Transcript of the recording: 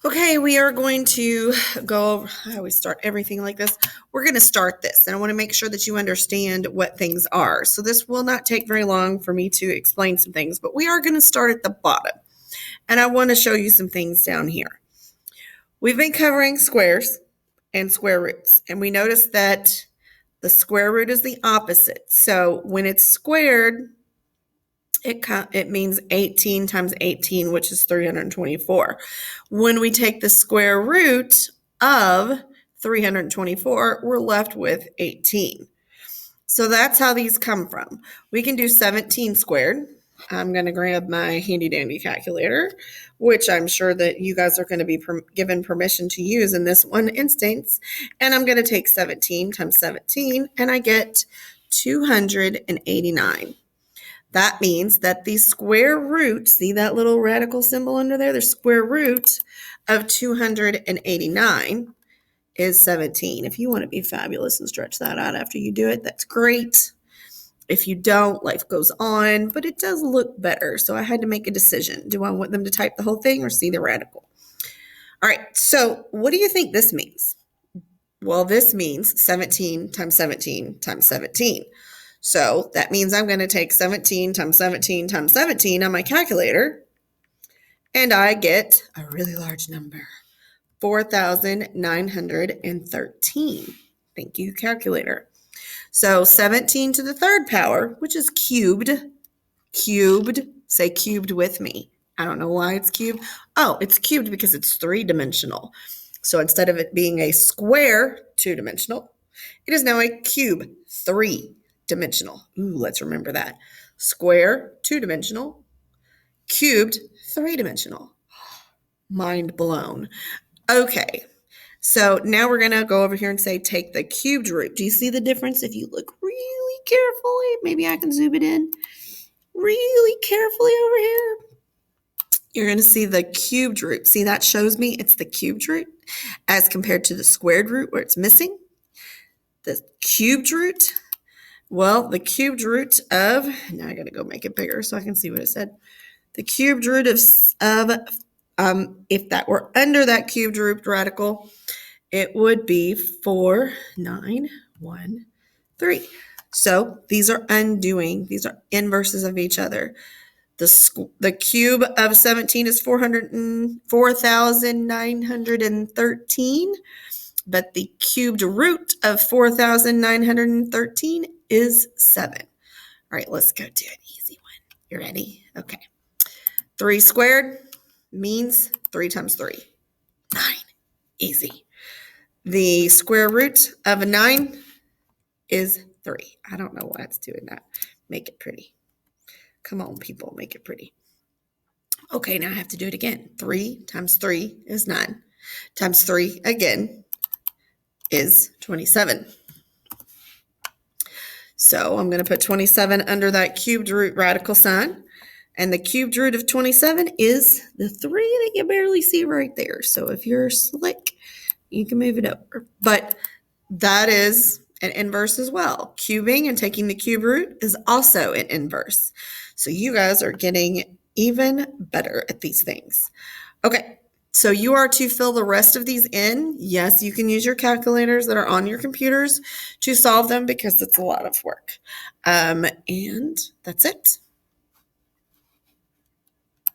Okay, we are going to go over, I always start everything like this. We're going to start this, and I want to make sure that you understand what things are. So this will not take very long for me to explain some things, but we are going to start at the bottom, and I want to show you some things down here. We've been covering squares and square roots, and we noticed that the square root is the opposite. So when it's squared, it means 18 times 18, which is 324. When we take the square root of 324, we're left with 18. So that's how these come from. We can do 17 squared. I'm going to grab my handy dandy calculator, which I'm sure that you guys are going to be given permission to use in this one instance. And I'm going to take 17 times 17, and I get 289. That means that the square root, see that little radical symbol under there? The square root of 289 is 17. If you want to be fabulous and stretch that out after you do it, that's great. If you don't, life goes on, but it does look better. So I had to make a decision. Do I want them to type the whole thing or see the radical? All right, so what do you think this means? Well, this means 17 times 17 times 17. So that means I'm going to take 17 times 17 times 17 on my calculator, and I get a really large number, 4,913. Thank you, calculator. So 17 to the third power, which is cubed, say cubed with me. I don't know why it's cubed. Oh, it's cubed because it's three-dimensional. So instead of it being a square, two-dimensional, it is now a cube, three-dimensional. Ooh, let's remember that. Square, two-dimensional, cubed, three-dimensional. Mind blown. Okay, so now we're going to go over here and say take the cubed root. Do you see the difference? If you look really carefully, maybe I can zoom it in really carefully over here. You're going to see the cubed root. See, that shows me it's the cubed root as compared to the squared root where it's missing. The cubed root, well, the cubed root of, now I got to go make it bigger so I can see what it said. The cubed root of if that were under that cubed root radical, it would be 4,913. So these are undoing. These are inverses of each other. The cube of 17 is 4,913, but the cubed root of 4,913 is 7. All right, let's go do an easy one. You ready? Okay. 3 squared means 3 times 3. 9. Easy. The square root of a 9 is 3. I don't know why it's doing that. Make it pretty. Come on, people, make it pretty. Okay, now I have to do it again. 3 times 3 is 9. Times 3 again is 27. So I'm going to put 27 under that cubed root radical sign. And the cubed root of 27 is the 3 that you barely see right there. So if you're slick, you can move it over. But that is an inverse as well. Cubing and taking the cube root is also an inverse. So you guys are getting even better at these things. Okay, so you are to fill the rest of these in. Yes, you can use your calculators that are on your computers to solve them because it's a lot of work. And that's it.